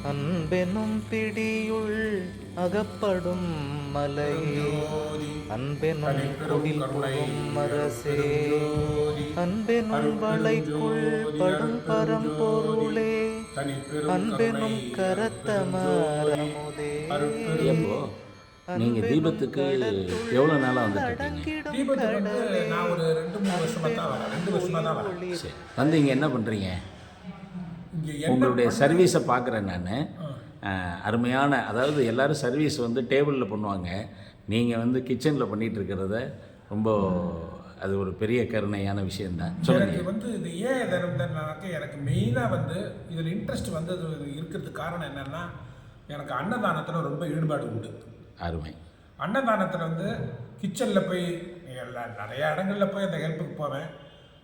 அன்பெனும் பிடியுள் அகப்படும் மலையே, அன்பெனும் குடில் புகும் அரசே, அன்பெனும் வளைக்குள் படும் பரம்பொருளே, அன்பெனும் கரத்தமரமுதே. நீங்கள் தீபத்துக்கு எவ்வளோ நாளாக வந்துட்டு வந்து இங்கே என்ன பண்ணுறீங்க? உங்களுடைய சர்வீஸை பார்க்குறேன் நான். அருமையான, அதாவது எல்லோரும் சர்வீஸ் வந்து டேபிளில் பண்ணுவாங்க, நீங்கள் வந்து கிச்சனில் பண்ணிகிட்டு இருக்கிறத ரொம்ப, அது ஒரு பெரிய கருணையான விஷயந்தான். எனக்கு வந்து இது ஏன் இதை இருந்தேன்னாக்க, எனக்கு மெயினாக வந்து இதில் இன்ட்ரெஸ்ட் வந்தது இருக்கிறதுக்கு காரணம் என்னென்னா, எனக்கு அன்னதானத்தில் ரொம்ப ஈடுபாடு உண்டு. அருமை. அன்னதானத்தில் வந்து கிச்சனில் போய் நிறையா இடங்களில் போய் அந்த ஹெல்ப்புக்கு போவேன்.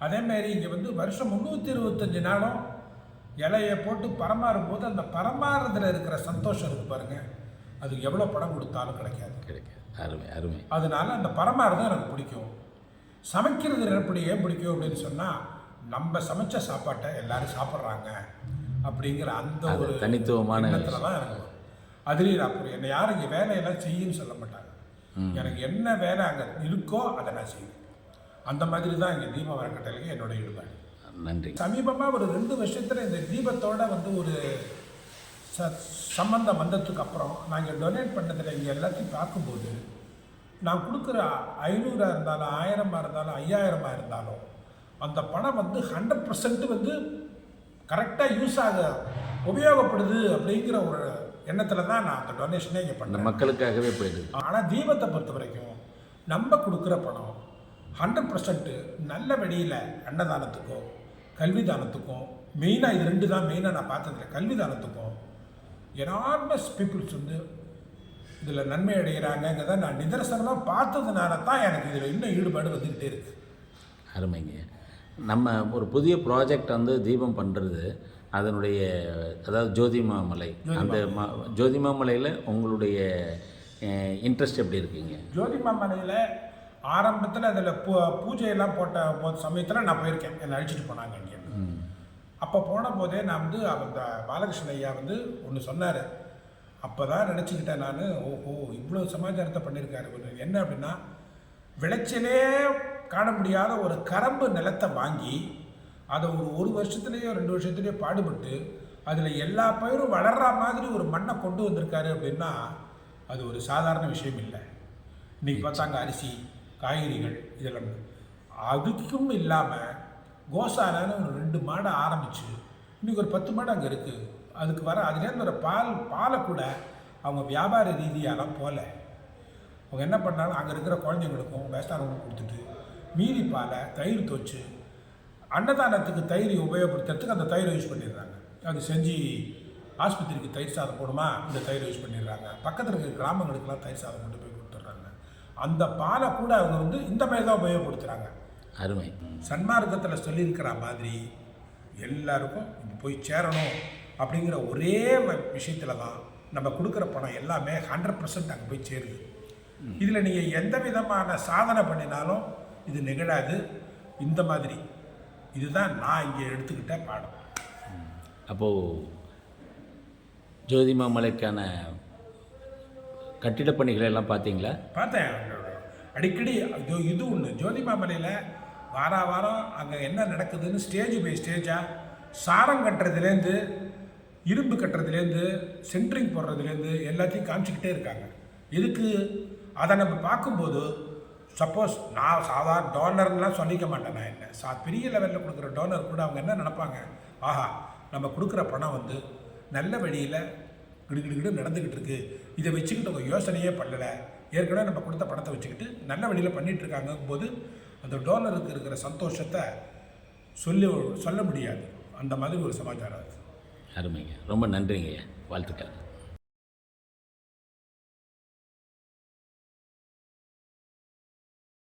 அதேமாரி இங்கே வந்து வருஷம் 325 நாளும் இலையை போட்டு பரமாறும் போது அந்த பரமாறுறதுல இருக்கிற சந்தோஷம் இருக்குது பாருங்கள், அது எவ்வளோ பணம் கொடுத்தாலும் கிடைக்காது. அருமை அருமை. அதனால அந்த பரமாறுதான் எனக்கு பிடிக்கும். சமைக்கிறது எப்படி ஏன் பிடிக்கும் அப்படின்னு சொன்னால், நம்ம சமைச்ச சாப்பாட்டை எல்லோரும் சாப்பிட்றாங்க அப்படிங்கிற அந்த ஒரு தனித்துவமான இடத்துல தான் எனக்கு அதுலேயும் நான் புரியும். என்னை யாரும் இங்கே வேலையெல்லாம் செய்யுன்னு சொல்ல மாட்டாங்க. எனக்கு என்ன வேலை அங்கே இருக்கோ அதை நான் செய்வேன். அந்த மாதிரி தான் இங்கே தீபம் அறக்கட்டளைக்கு என்னோட ஈடுபாடு. நன்றி. சமீபமாக ஒரு 2 வருஷத்தில் இந்த தீபத்தோட வந்து ஒரு சம்பந்தம் வந்ததுக்கு அப்புறம் நாங்கள் டொனேட் பண்ணதில் இங்கே எல்லாத்தையும் பார்க்கும்போது, நான் கொடுக்குற 500 இருந்தாலும் 1000 இருந்தாலும் 5000 இருந்தாலும் அந்த பணம் வந்து 100% வந்து கரெக்டாக யூஸ் ஆக உபயோகப்படுது அப்படிங்கிற ஒரு எண்ணத்தில் தான் நான் அந்த டொனேஷனே இங்கே பண்ணேன். மக்களுக்காகவே போயிடுது. ஆனால் தீபத்தை பொறுத்த வரைக்கும் நம்ம கொடுக்குற பணம் 100% நல்ல வழியில் அன்னதானத்துக்கும் கல்விதானத்துக்கும், மெயினாக இது 2 தான் மெயினாக நான் பார்த்ததில்ல. கல்விதானத்துக்கும் எனார்மஸ் பீப்புள்ஸ் வந்து இதில் நன்மை அடைகிறாங்கங்கிறத நான் நிதர்சனமாக பார்த்ததுனால தான் எனக்கு இதில் இன்னும் ஈடுபாடு வந்துக்கிட்டே இருக்குது. அருமைங்க. நம்ம ஒரு புதிய ப்ராஜெக்ட் வந்து தீபம் பண்ணுறது, அதனுடைய அதாவது ஜோதிமாமலை, அந்த ஜோதிமாமலையில் உங்களுடைய இன்ட்ரெஸ்ட் எப்படி இருக்குங்க? ஜோதிமாமலையில் ஆரம்பத்தில் அதில் பூஜையெல்லாம் போட்ட போது சமயத்தில் நான் போயிருக்கேன், என்னை அழிச்சிட்டு போனாங்க இங்கே. அப்போ போன போதே நான் வந்து அந்த பாலகிருஷ்ண ஐயா வந்து ஒன்று சொன்னார். அப்போ தான் நினச்சிக்கிட்டேன் நான், ஓஹோ இவ்வளோ சமாச்சாரத்தை பண்ணியிருக்காரு. என்ன அப்படின்னா, விளைச்சலே காண முடியாத ஒரு கரம்பு நிலத்தை வாங்கி அதை ஒரு வருஷத்துலேயோ 2 வருஷத்துலேயோ பாடுபட்டு அதில் எல்லா பயிரும் வளர்கிற மாதிரி ஒரு மண்ணை கொண்டு வந்திருக்காரு அப்படின்னா அது ஒரு சாதாரண விஷயம் இல்லை. இன்றைக்கி பார்த்தாங்க அரிசி, காய்கறிகள் இதெல்லாம். அதுக்கும் இல்லாமல் கோசாலான்னு ஒரு 2 மாடை ஆரம்பித்து இன்றைக்கி ஒரு 10 மாடு அங்கே இருக்குது. அதுக்கு வர அதுலேருந்து ஒரு பாலை கூட அவங்க வியாபார ரீதியாலாம் போகல. அவங்க என்ன பண்ணாலும் அங்கே இருக்கிற குழந்தைங்களுக்கும் வேஸ்டானவங்களுக்கும் கொடுத்துட்டு மீதி பாலை தயிர் துவச்சு அன்னதானத்துக்கு தயிர் உபயோகப்படுத்துறதுக்கு அந்த தயிரை யூஸ் பண்ணிடுறாங்க. அது செஞ்சு ஆஸ்பத்திரிக்கு தயிர் சாதம் போடுமா, இந்த தயிர் யூஸ் பண்ணிடுறாங்க. பக்கத்தில் இருக்கிற கிராமங்களுக்கெல்லாம் தயிர் சாதம் கொண்டு போய் கொடுத்துட்றாங்க. அந்த பாலை கூட அவங்க வந்து இந்த மாதிரி தான் உபயோகப்படுத்துகிறாங்க. அருமை. சன்மார்க்கத்தில் சொல்லியிருக்கிற மாதிரி எல்லாருக்கும் இது போய் சேரணும் அப்படிங்கிற ஒரே விஷயத்தில் தான் நம்ம கொடுக்குற பணம் எல்லாமே 100% அங்கே போய் சேருது. இதில் நீங்கள் எந்த விதமான சாதனை பண்ணினாலும் இது நிகழாது. இந்த மாதிரி இதுதான் நான் இங்கே எடுத்துக்கிட்ட பாடம். அப்போது ஜோதிமாமலைக்கான கட்டிடப் பணிகளை எல்லாம் பார்த்தீங்களா? பார்த்தேன் அடிக்கடி. இது ஒன்று, ஜோதிமாமலையில் வாரம் அங்கே என்ன நடக்குதுன்னு ஸ்டேஜ் பை ஸ்டேஜாக சாரம் கட்டுறதுலேருந்து இரும்பு கட்டுறதுலேருந்து சென்ட்ரிங் போடுறதுலேருந்து எல்லாத்தையும் காமிச்சிக்கிட்டே இருக்காங்க. எதுக்கு? அதை நம்ம பார்க்கும்போது சப்போஸ் நான் சாதாரண டோனர்லாம் சொல்லிக்க மாட்டேன். நான் என்ன பெரிய லெவலில் கொடுக்குற டோனர் கூட அவங்க என்ன நினைப்பாங்க, ஆஹா நம்ம கொடுக்குற பணம் வந்து நல்ல வழியில் கிடுகிடுகிடு நடந்துக்கிட்டு இருக்குது, இதை வச்சுக்கிட்டு அவங்க யோசனையே பண்ணலை, ஏற்கனவே நம்ம கொடுத்த பணத்தை வச்சுக்கிட்டு நல்ல வழியில் பண்ணிகிட்ருக்காங்கும் போது அந்த டோனருக்கு இருக்கிற சந்தோஷத்தை சொல்ல முடியாது. அந்த மாதிரி ஒரு சமாச்சாரம். அருமைங்க. ரொம்ப நன்றிங்க. வாழ்த்துக்கள்.